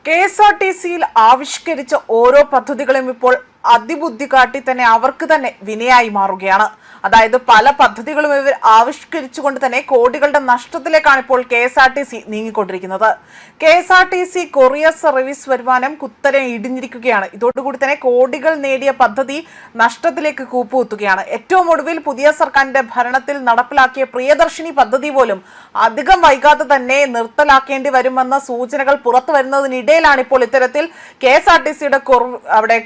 കെഎസ്ആർടിസിയിൽ ആവിഷ്കരിച്ച ഓരോ പദ്ധതികളും ഇപ്പോൾ അതിബുദ്ധി കാട്ടി തന്നെ അവർക്ക് തന്നെ വിനയായി മാറുകയാണ്. അതായത് പല പദ്ധതികളും ഇവർ ആവിഷ്കരിച്ചുകൊണ്ട് തന്നെ കോടികളുടെ നഷ്ടത്തിലേക്കാണ് ഇപ്പോൾ കെഎസ്ആർടിസി നീങ്ങിക്കൊണ്ടിരിക്കുന്നത്. കെഎസ്ആർടിസി കൊറിയർ സർവീസ് വരുമാനം കുത്തനെ ഇടിഞ്ഞിരിക്കുകയാണ്. ഇതോടുകൂടി തന്നെ കോടികൾ നേടിയ പദ്ധതി നഷ്ടത്തിലേക്ക് കൂപ്പുകുത്തുകയാണ്. ഏറ്റവും ഒടുവിൽ പുതിയ സർക്കാരിന്റെ ഭരണത്തിൽ നടപ്പിലാക്കിയ പ്രിയദർശിനി പദ്ധതി പോലും അധികം വൈകാതെ തന്നെ നിർത്തലാക്കേണ്ടി വരുമെന്ന സൂചനകൾ പുറത്തു വരുന്നതിനിടയിലാണ് ഇപ്പോൾ ഇത്തരത്തിൽ കെഎസ്ആർടിസിയുടെ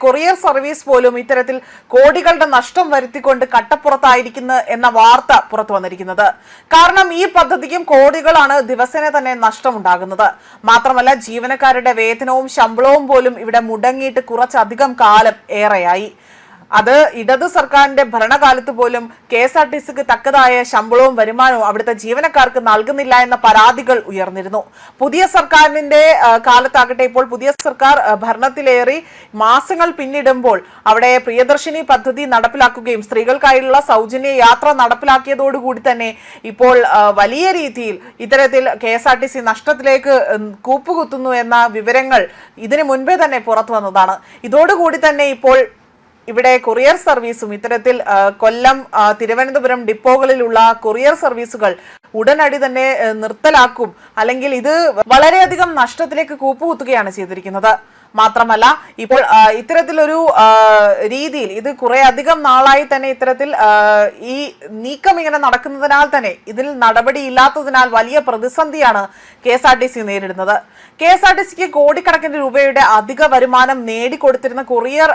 കൊറിയർ സർവീസ് പോലും ഇത്തരത്തിൽ കോടികളുടെ നഷ്ടം വരുത്തിക്കൊണ്ട് കട്ടപ്പുറത്തായിരിക്കുന്നു എന്ന വാർത്ത പുറത്തു വന്നിരിക്കുന്നത്. കാരണം ഈ പദ്ധതിക്കും കോടികളാണ് ദിവസേന തന്നെ നഷ്ടമുണ്ടാകുന്നത്. മാത്രമല്ല ജീവനക്കാരുടെ വേതനവും ശമ്പളവും പോലും ഇവിടെ മുടങ്ങിയിട്ട് കുറച്ചധികം കാലം ഏറെയായി. അത് ഇടത് സർക്കാരിന്റെ ഭരണകാലത്ത് പോലും കെഎസ്ആർടിസിക്ക് തക്കതായ ശമ്പളവും വരുമാനവും അവിടുത്തെ ജീവനക്കാർക്ക് നൽകുന്നില്ല എന്ന പരാതികൾ ഉയർന്നിരുന്നു. പുതിയ സർക്കാരിന്റെ കാലത്താകട്ടെ ഇപ്പോൾ പുതിയ സർക്കാർ ഭരണത്തിലേറി മാസങ്ങൾ പിന്നിടുമ്പോൾ അവിടെ പ്രിയദർശിനി പദ്ധതി നടപ്പിലാക്കുകയും സ്ത്രീകൾക്കായുള്ള സൗജന്യ യാത്ര നടപ്പിലാക്കിയതോടുകൂടി തന്നെ ഇപ്പോൾ വലിയ രീതിയിൽ ഇത്തരത്തിൽ കെഎസ്ആർടിസി നഷ്ടത്തിലേക്ക് കൂപ്പുകുത്തുന്നു എന്ന വിവരങ്ങൾ ഇതിനു മുൻപേ തന്നെ പുറത്തു വന്നതാണ്. ഇതോടുകൂടി തന്നെ ഇപ്പോൾ ഇവിടെ കൊറിയർ സർവീസും ഇത്തരത്തിൽ കൊല്ലം, തിരുവനന്തപുരം ഡിപ്പോകളിലുള്ള കൊറിയർ സർവീസുകൾ ഉടനടി തന്നെ നിർത്തലാക്കും, അല്ലെങ്കിൽ ഇത് വളരെയധികം നഷ്ടത്തിലേക്ക് കൂപ്പുകുത്തുകയാണ് ചെയ്തിരിക്കുന്നത്. മാത്രമല്ല ഇപ്പോൾ ഇത്തരത്തിലൊരു രീതിയിൽ ഇത് കുറെ അധികം നാളായി തന്നെ ഇത്തരത്തിൽ ഈ നീക്കം ഇങ്ങനെ നടക്കുന്നതിനാൽ തന്നെ ഇതിൽ നടപടിയില്ലാത്തതിനാൽ വലിയ പ്രതിസന്ധിയാണ് കെഎസ്ആർടിസി നേരിടുന്നത്. കെഎസ്ആർടിസിക്ക് കോടിക്കണക്കിന് രൂപയുടെ അധിക വരുമാനം നേടിക്കൊടുത്തിരുന്ന കൊറിയർ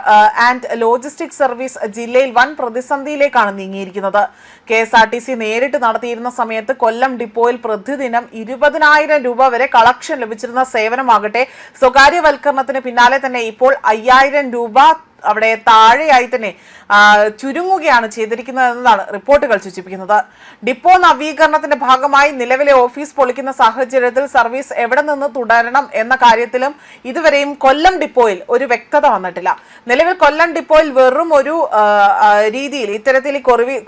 ആൻഡ് ലോജിസ്റ്റിക് സർവീസ് ജില്ലയിൽ വൻ പ്രതിസന്ധിയിലേക്കാണ് നീങ്ങിയിരിക്കുന്നത്. കെഎസ്ആർടിസി നേരിട്ട് നടത്തിയിരുന്ന സമയത്ത് കൊല്ലം ഡിപ്പോയിൽ പ്രതിദിനം 20,000 രൂപ വരെ കളക്ഷൻ ലഭിച്ചിരുന്ന സേവനമാകട്ടെ സ്വകാര്യവൽക്കരണത്തിന് പിന്നാലെ തന്നെ ഇപ്പോൾ 5,000 രൂപ അവിടെ താഴെയായി തന്നെ ചുരുങ്ങുകയാണ് ചെയ്തിരിക്കുന്നത് എന്നതാണ് റിപ്പോർട്ടുകൾ സൂചിപ്പിക്കുന്നത്. ഡിപ്പോ നവീകരണത്തിന്റെ ഭാഗമായി നിലവിലെ ഓഫീസ് പൊളിക്കുന്ന സാഹചര്യത്തിൽ സർവീസ് എവിടെ നിന്ന് തുടരണം എന്ന കാര്യത്തിലും ഇതുവരെയും കൊല്ലം ഡിപ്പോയിൽ ഒരു വ്യക്തത വന്നിട്ടില്ല. നിലവിൽ കൊല്ലം ഡിപ്പോയിൽ വെറും ഒരു രീതിയിൽ ഇത്തരത്തിൽ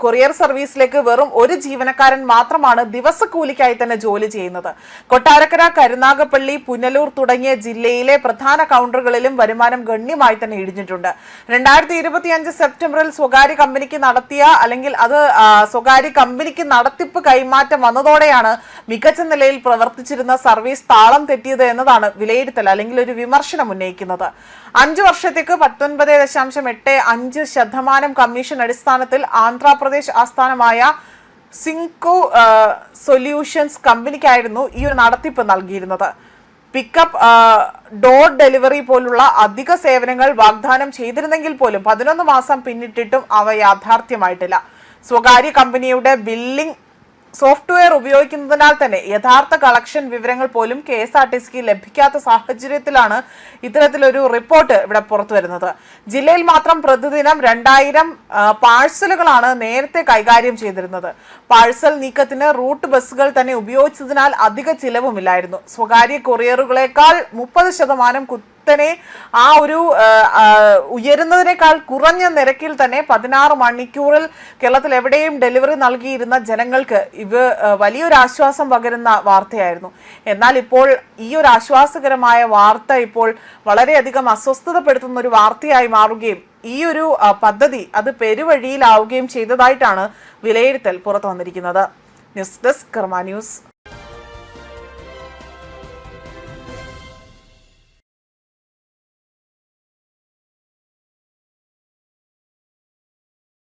കൊറിയർ സർവീസിലേക്ക് വെറും ഒരു ജീവനക്കാരൻ മാത്രമാണ് ദിവസക്കൂലിക്കായി തന്നെ ജോലി ചെയ്യുന്നത്. കൊട്ടാരക്കര, കരുനാഗപ്പള്ളി, പുനലൂർ തുടങ്ങിയ ജില്ലയിലെ പ്രധാന കൗണ്ടറുകളിലും വരുമാനം ഗണ്യമായി തന്നെ ഇടിഞ്ഞിട്ടുണ്ട്. 2025 സെപ്റ്റംബറിൽ സ്വകാര്യ കമ്പനിക്ക് നടത്തിയ അല്ലെങ്കിൽ അത് സ്വകാര്യ കമ്പനിക്ക് നടത്തിപ്പ് കൈമാറ്റം വന്നതോടെയാണ് മികച്ച നിലയിൽ പ്രവർത്തിച്ചിരുന്ന സർവീസ് താളം തെറ്റിയത് എന്നതാണ് വിലയിരുത്തൽ അല്ലെങ്കിൽ ഒരു വിമർശനം ഉന്നയിക്കുന്നത്. 5 വർഷത്തേക്ക് 19.85% കമ്മീഷൻ അടിസ്ഥാനത്തിൽ ആന്ധ്രാപ്രദേശ് ആസ്ഥാനമായ സിങ്കോ സൊല്യൂഷൻസ് കമ്പനിക്കായിരുന്നു ഈ ഒരു നടത്തിപ്പ് നൽകിയിരുന്നത്. പിക്കപ്പ്, ഡോർ ഡെലിവറി പോലുള്ള അധിക സേവനങ്ങൾ വാഗ്ദാനം ചെയ്തിരുന്നെങ്കിൽ പോലും 11 മാസം പിന്നിട്ടിട്ടും അവ യാഥാർത്ഥ്യമായിട്ടില്ല. സ്വകാര്യ കമ്പനിയുടെ ബില്ലിംഗ് സോഫ്റ്റ്വെയർ ഉപയോഗിക്കുന്നതിനാൽ തന്നെ യഥാർത്ഥ കളക്ഷൻ വിവരങ്ങൾ പോലും കെഎസ്ആർടിസിക്ക് ലഭിക്കാത്ത സാഹചര്യത്തിലാണ് ഇത്തരത്തിലൊരു റിപ്പോർട്ട് ഇവിടെ പുറത്തു വരുന്നത്. ജില്ലയിൽ മാത്രം പ്രതിദിനം 2,000 പാഴ്സലുകളാണ് നേരത്തെ കൈകാര്യം ചെയ്തിരുന്നത്. പാഴ്സൽ നീക്കത്തിന് റൂട്ട് ബസ്സുകൾ തന്നെ ഉപയോഗിച്ചതിനാൽ അധിക ചിലവുമില്ലായിരുന്നു. സ്വകാര്യ കൊറിയറുകളെക്കാൾ 30% കുത്തനെ ആ ഒരു ഉയരുന്നതിനേക്കാൾ കുറഞ്ഞ നിരക്കിൽ തന്നെ 16 മണിക്കൂറിൽ കേരളത്തിൽ എവിടെയും ഡെലിവറി നൽകിയിരുന്ന ജനങ്ങൾക്ക് ഇത് വലിയൊരു ആശ്വാസം പകരുന്ന വാർത്തയായിരുന്നു. എന്നാൽ ഇപ്പോൾ ഈ ഒരു ആശ്വാസകരമായ വാർത്ത ഇപ്പോൾ വളരെയധികം അസ്വസ്ഥതപ്പെടുത്തുന്ന ഒരു വാർത്തയായി മാറുകയും ഈ ഒരു പദ്ധതി അത് പെരുവഴിയിലാവുകയും ചെയ്തതായിട്ടാണ് വിലയിരുത്തൽ പുറത്തു വന്നിരിക്കുന്നത്. ന്യൂസ് ഡെസ്ക് കർമ്മ ന്യൂസ്.